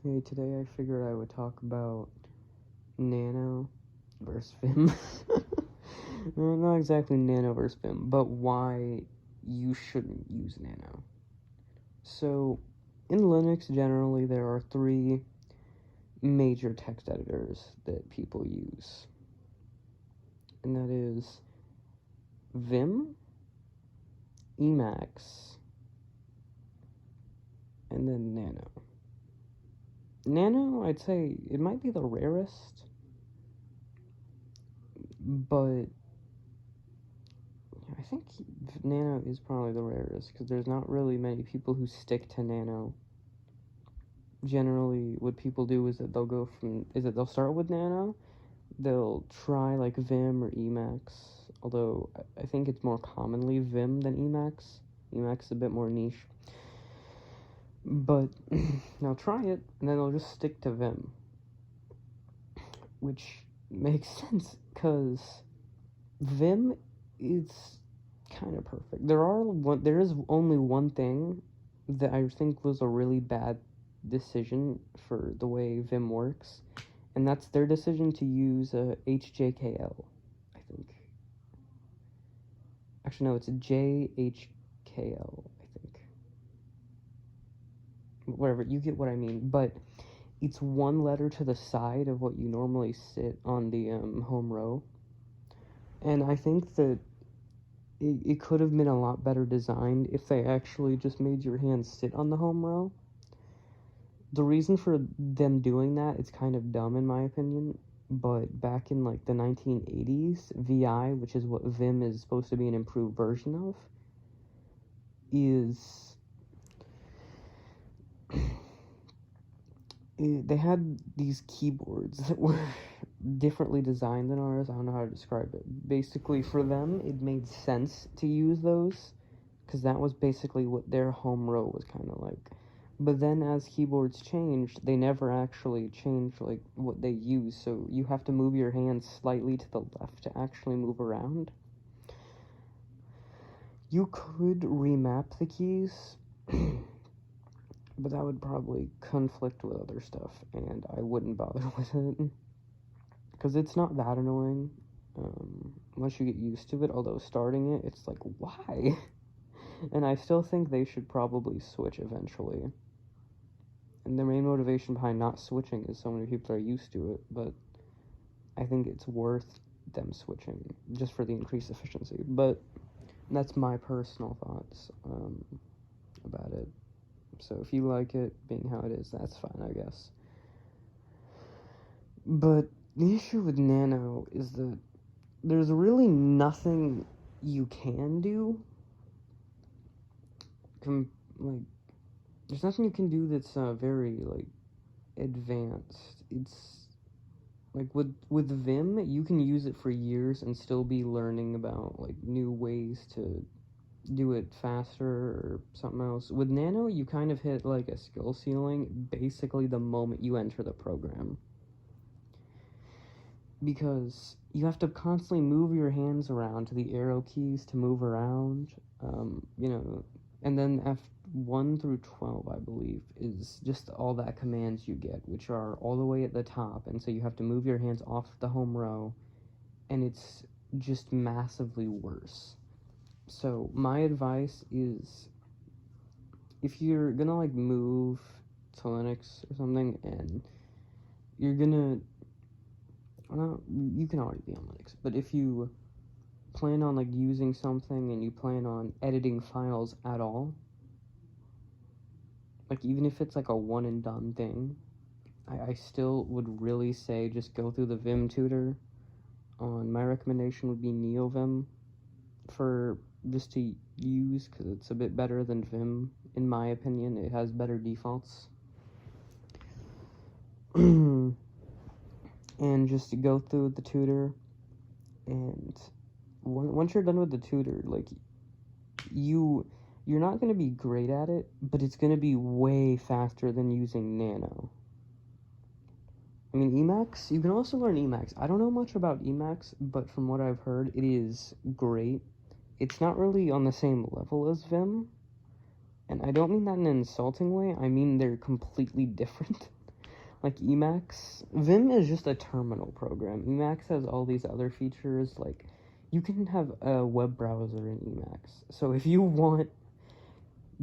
Hey, today I figured I would talk about nano versus Vim. Well, not exactly nano versus Vim, but why you shouldn't use nano. So, in Linux, generally, there are three major text editors that people use, and that is Vim, Emacs, and then nano. Nano, I'd say it might be the rarest, but I think nano is probably the rarest because there's not really many people who stick to nano. Generally, what people do is that they'll start with nano, they'll try like Vim or Emacs, although I think it's more commonly Vim than Emacs. Emacs is a bit more niche. But they'll try it, and then they'll just stick to Vim. Which makes sense, because Vim is kind of perfect. There is only one thing that I think was a really bad decision for the way Vim works, and that's their decision to use HJKL, I think. Actually, no, it's JHKL, I think. Whatever, you get what I mean, but it's one letter to the side of what you normally sit on the home row, and I think that it could have been a lot better designed if they actually just made your hands sit on the home row. The reason for them doing that, it's kind of dumb in my opinion, but back in like the 1980s, VI, which is what Vim is supposed to be an improved version of, is they had these keyboards that were differently designed than ours. I don't know how to describe it. Basically, for them, it made sense to use those, because that was basically what their home row was kind of like. But then as keyboards changed, they never actually changed like what they use, so you have to move your hands slightly to the left to actually move around. You could remap the keys, but that would probably conflict with other stuff, and I wouldn't bother with it, because it's not that annoying, once you get used to it, although starting it, it's like, why? And I still think they should probably switch eventually. And the main motivation behind not switching is so many people are used to it, but I think it's worth them switching, just for the increased efficiency. But that's my personal thoughts about it. So if you like it being how it is, that's fine, I guess. But the issue with nano is that there's really nothing you can do. There's nothing you can do that's very like advanced. It's like with Vim, you can use it for years and still be learning about like new ways to do it faster or something else. With nano, you kind of hit like a skill ceiling basically the moment you enter the program, because you have to constantly move your hands around to the arrow keys to move around, and then F1 through 12, I believe, is just all that commands you get, which are all the way at the top, and so you have to move your hands off the home row, and it's just massively worse. So my advice is, if you're gonna like move to Linux or something, and you're gonna, well, you can already be on Linux, but if you plan on like using something and you plan on editing files at all, like even if it's like a one and done thing, I still would really say just go through the Vim tutor. My recommendation would be NeoVim for just to use, because it's a bit better than Vim in my opinion. It has better defaults. And just to go through the tutor, and once you're done with the tutor, like you're not going to be great at it, but it's going to be way faster than using nano. I mean, emacs, you can also learn emacs. I don't know much about emacs, but from what I've heard, it is great. It's not really on the same level as Vim, and I don't mean that in an insulting way. I mean they're completely different. like Emacs. Vim is just a terminal program. Emacs has all these other features, like you can have a web browser in Emacs. So if you want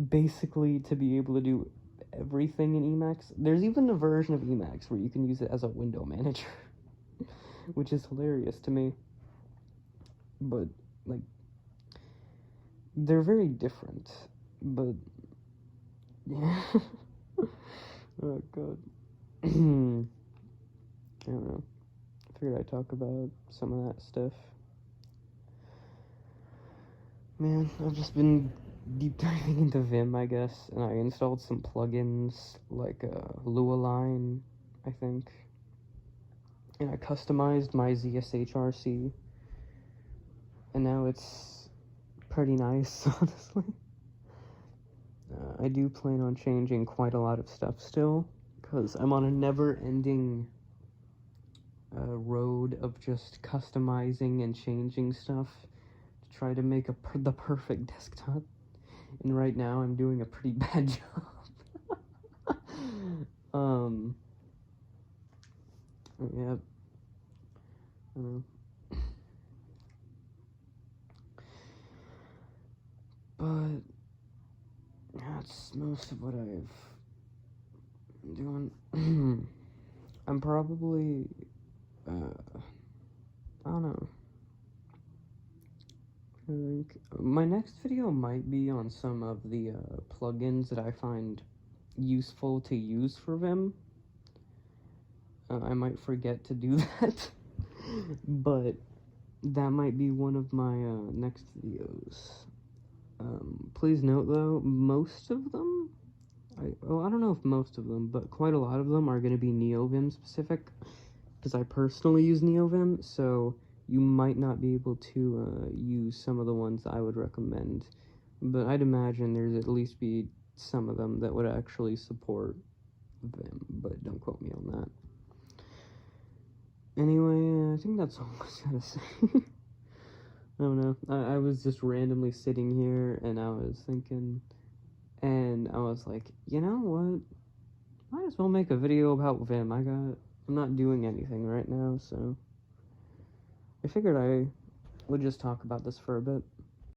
basically to be able to do everything in Emacs, there's even a version of Emacs where you can use it as a window manager, which is hilarious to me. But like, they're very different. But yeah. Oh god. I don't know. I figured I'd talk about some of that stuff. Man, I've just been deep diving into Vim, I guess, and I installed some plugins like Lualine, I think, and I customized my ZSHRC, and now it's pretty nice, honestly. I do plan on changing quite a lot of stuff still, because I'm on a never-ending road of just customizing and changing stuff to try to make the perfect desktop. And right now I'm doing a pretty bad job. Yeah. But that's most of what I've been doing. I'm probably, I don't know. I think my next video might be on some of the plugins that I find useful to use for Vim. I might forget to do that, but that might be one of my next videos. Please note though, most of them, I don't know if most of them, but quite a lot of them are going to be NeoVim specific, because I personally use NeoVim, so you might not be able to use some of the ones I would recommend, but I'd imagine there's at least be some of them that would actually support Vim, but don't quote me on that. Anyway, I think that's all I was gonna say. I don't know, I was just randomly sitting here, and I was thinking, and I was like, you know what, might as well make a video about Vim. I'm not doing anything right now, so I figured I would just talk about this for a bit.